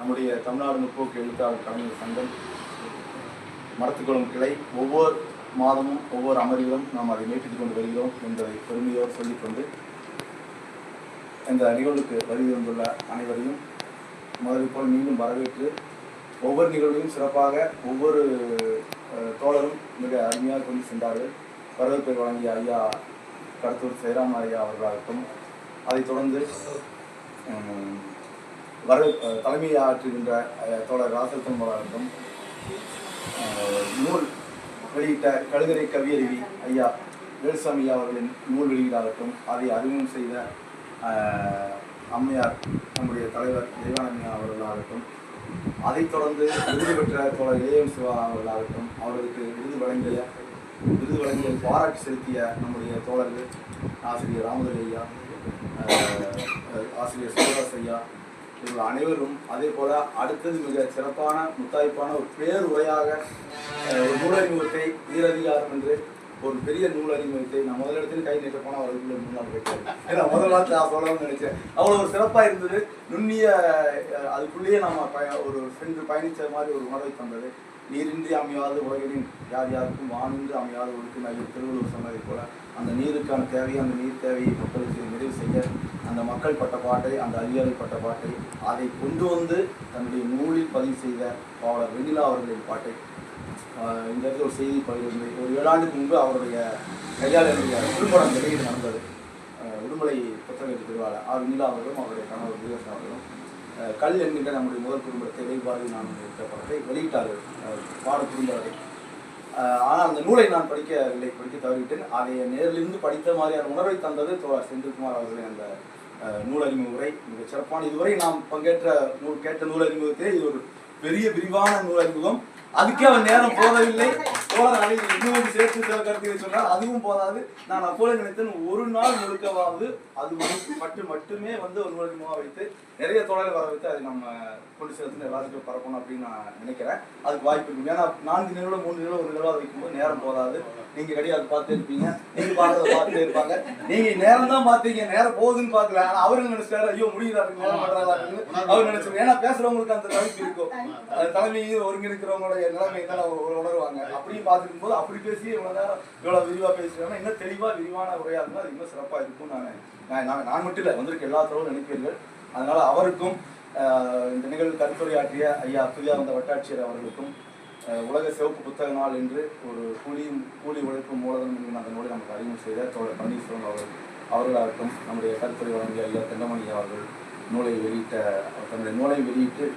நம்முடைய தமிழ்நாடு முற்போக்கு எழுத்தாளர் கலைஞர் சங்கம் மரத்துக்குளம் கிளை ஒவ்வொரு மாதமும் ஒவ்வொரு அமர்விலும் நாம் அதை நீட்டித்துக் கொண்டு வருகிறோம் என்பதை பெருமையோடு சொல்லிக்கொண்டு இந்த நிகழ்வுக்கு வருகை வந்துள்ள அனைவரையும் முதலில் போல் மீண்டும் வரவேற்று ஒவ்வொரு நிகழ்வையும் சிறப்பாக ஒவ்வொரு தோழரும் மிக அருமையாக கொண்டு சென்றார்கள். வரவேற்பை வழங்கிய ஐயா கடத்தூர் சேராம ஐயா அவர்களாகட்டும், அதைத் தொடர்ந்து தலைமையை ஆற்றுகின்ற தோழர் ராசத்தன் அவர்களாகட்டும், நூல் வெளியிட்ட கழுகரை கவியறிவி ஐயா வேலுசாமி அவர்களின் நூல் வெளியீடாகட்டும், அதை அறிமுகம் செய்த அம்மையார் நம்முடைய தலைவர் தெய்வானம்மையா அவர்களாகட்டும், அதைத் தொடர்ந்து விருது பெற்ற தோழர் ஏஎம் சிவா அவர்களாகட்டும், அவர்களுக்கு விருது வழங்கிய பாராட்டு செலுத்திய நம்முடைய தோழர்கள் ஆசிரியர் ராமதுரை ஐயா, ஆசிரியர் சிவதாஸ் ஐயா, இவர்கள் அனைவரும் அதே போல அடுத்தது மிக சிறப்பான முத்தாய்ப்பான ஒரு பேருரையாக ஒரு நூலறிமுகத்தை வீரதிகாரம் என்று ஒரு பெரிய நூல் அறிமுகத்தை நான் முதல் இடத்துல கை நீட்ட போனால் அவர்களுக்குள்ள முன்னாள் கேட்டேன். ஏன்னா முதல் நாள் நான் சொல்லணும்னு நினைச்சேன். அவ்வளோ ஒரு சிறப்பாக இருந்தது. நுண்ணிய அதுக்குள்ளேயே நம்ம ஒரு சென்று பயணித்த மாதிரி ஒரு உணர்வை தந்தது. நீரின்றி அமையாத உலகின் யார் யாருக்கும் வானின்று அமையாத ஒழுக்கு நகர் திருவள்ளுவர் சொன்னதை போல அந்த நீருக்கான தேவையை, அந்த நீர் தேவையை மக்களுக்கு நிறைவு செய்ய அந்த மக்கள் பட்ட பாட்டை, அந்த அறிவியல் பட்ட பாட்டை அதை கொண்டு வந்து தன்னுடைய நூலில் பதிவு செய்த பாவலர் வெண்ணிலா அவர்களின் பாட்டை இந்த இடத்துல ஒரு செய்தி பகிர்ந்து ஒரு 7 ஆண்டுக்கு முன்பு அவருடைய கையால் என்னுடைய குறும்படம் வெளியீடு நடந்தது. உடுமலை புத்தக திருவிழா வெண்ணிலா அவர்களும் அவருடைய கணவர் வீரசன் அவர்களும் கல் என்கின்ற நம்முடைய முதல் குறும்படத்தை வேறுபாடு நான் இருக்கிற படத்தை வெளியிட்டார்கள், பாட குறும்படத்தை. ஆனால் அந்த நூலை நான் படிக்க தவறிவிட்டேன். அதை நேரிலிருந்து படித்த மாதிரியான உணர்வை தந்தது தோழர் செந்தில்குமார் அவர்களின் அந்த நூலறிமுக உரை மிக சிறப்பான. இதுவரை நாம் கேட்ட நூலறிமுகத்திலே இது ஒரு பெரிய விரிவான நூலறிமுகம். அதுக்கே அவன் நேரம் போதவில்லை. அதை இன்னும் சேர்த்து சில கருத்துக்களை சொன்னால் அதுவும் போதாது. நான் அப்போது நினைத்தேன், ஒரு நாள் முழுக்கவாவது அது மட்டுமே வந்து ஒரு நூலறிமுகமாக வைத்து நிறைய தோழர்கள் வர வைத்து அதை நம்ம கொண்டு சேர்த்து எல்லாத்துக்கும் பரப்பணும் அப்படின்னு நான் நினைக்கிறேன். அதுக்கு வாய்ப்பு இருக்கு. ஏன்னா 4 நிகழ்வு 3 நிகழ்வு ஒரு நிகழ்வாக வைக்கும்போது நேரம் போதாது. நீங்க கடிகார பார்த்துட்டே இருப்பீங்க, நீங்க பார்க்கறத பார்த்துட்டே இருப்பாங்க. நீங்க நேரம் தான் பார்த்தீங்க, நேரம் போகுதுன்னு பார்க்கல. ஆனா அவருக்கு நினைச்சாரு, ஐயோ முடியுதாரு நேரம் பண்றாங்க அவர் நினைச்சிருக்கோம். ஏன்னா பேசுறவங்களுக்கு அந்த தவிர்ப்பு இருக்கும். தலைமையும் ஒருங்கிருக்கிறவங்களுடைய நிலைமை தான் உணர்வாங்க. அப்படியும் பார்த்துக்கும் போது அப்படி பேசி இவ்வளவு நேரம் இவ்வளவு விரிவா பேசுறாங்கன்னா இன்னும் தெளிவா விரிவான உரையா இருந்தால் அது இன்னும் சிறப்பா இருக்கும். நான் மட்டும் இல்லை, வந்திருக்க எல்லா தரவும் நினைப்பீர்கள். அதனால அவருக்கும் இந்த நிகழ்வு கருத்துரையாற்றிய ஐயா புதியாவந்த வட்டாட்சியர் அவர்களுக்கும் உலக சிவப்பு புத்தக நாள் என்று ஒரு கூலி உழைப்பு மூலதனம் என்கிற அந்த நூலை நமக்கு அறிமுகம் செய்த தோழர் பன்னீர்செல்வம் அவர்களாகட்டும், நம்முடைய கருத்துரை வழங்கிய ஐயா தென்னமணி அவர்கள் தன்னுடைய நூலை வெளியிட்டு